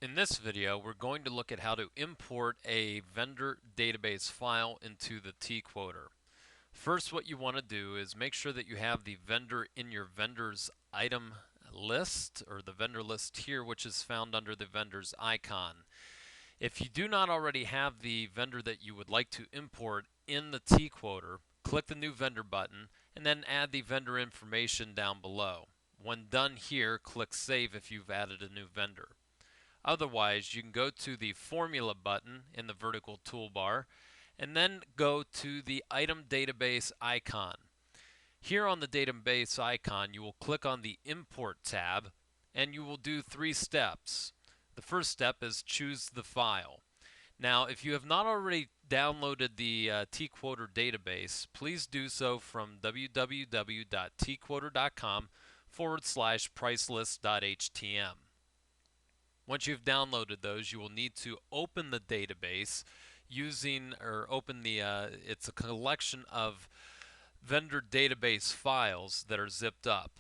In this video, we're going to look at how to import a vendor database file into the T-Quoter. First, what you want to do is make sure that you have the vendor in your vendor's item list, or the vendor list here, which is found under the vendor's icon. If you do not already have the vendor that you would like to import in the T-Quoter, click the New Vendor button and then add the vendor information down below. When done here, click Save if you've added a new vendor. Otherwise, you can go to the Formula button in the vertical toolbar and then go to the Item Database icon. Here on the database icon, you will click on the Import tab and you will do 3 steps. The first step is choose the file. Now, if you have not already downloaded the T-Quoter database, please do so from www.tquoter.com/pricelist.htm. Once you've downloaded those, you will need to open the database using, or open the, it's a collection of vendor database files that are zipped up.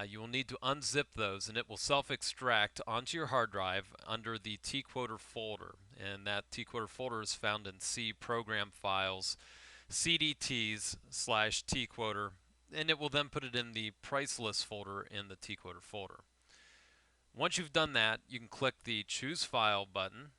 You will need to unzip those and it will self-extract onto your hard drive under the T-Quoter folder. And that T-Quoter folder is found in C Program Files, CDTs/T-Quoter, and it will then put it in the Pricelist folder in the T-Quoter folder. Once you've done that, you can click the Choose File button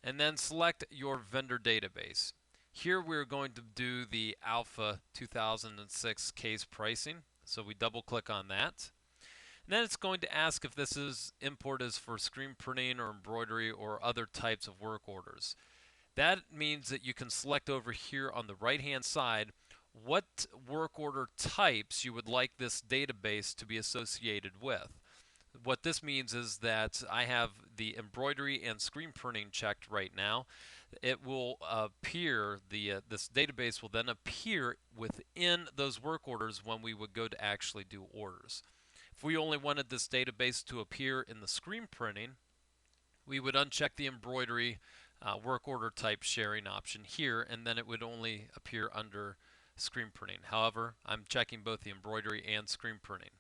and then select your vendor database. Here we're going to do the Alpha 2006 case pricing, so we double click on that. And then it's going to ask if this import is for screen printing or embroidery or other types of work orders. That means that you can select over here on the right hand side what work order types you would like this database to be associated with. What this means is that I have the embroidery and screen printing checked right now. It will appear, this database will then appear within those work orders when we would go to actually do orders. If we only wanted this database to appear in the screen printing, we would uncheck the embroidery work order type sharing option here, and then it would only appear under screen printing. However, I'm checking both the embroidery and screen printing.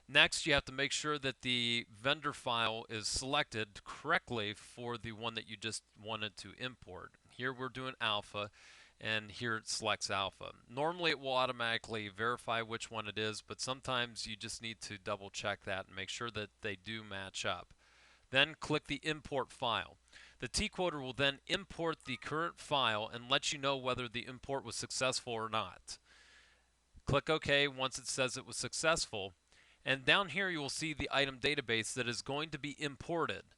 Next, you have to make sure that the vendor file is selected correctly for the one that you just wanted to import. Here we're doing alpha, and here it selects alpha. Normally it will automatically verify which one it is, but sometimes you just need to double check that and make sure that they do match up. Then click the import file. The T-Quoter will then import the current file and let you know whether the import was successful or not. Click OK once it says it was successful. And down here you will see the item database that is going to be imported.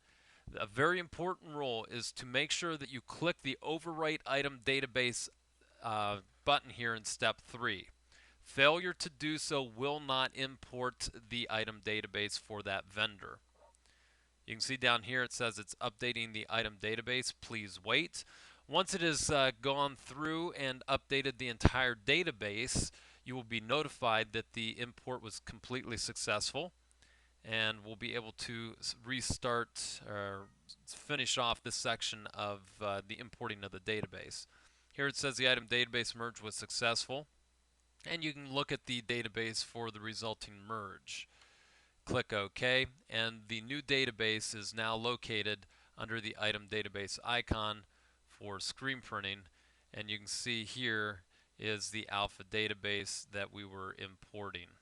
A very important rule is to make sure that you click the Overwrite Item Database button here in step 3. Failure to do so will not import the item database for that vendor. You can see down here it says it's updating the item database. Please wait. Once it has gone through and updated the entire database, you will be notified that the import was completely successful, and we'll be able to restart or finish off this section of the importing of the database. Here it says the item database merge was successful, and you can look at the database for the resulting merge. Click OK, and the new database is now located under the item database icon for screen printing, and you can see here is the alpha database that we were importing.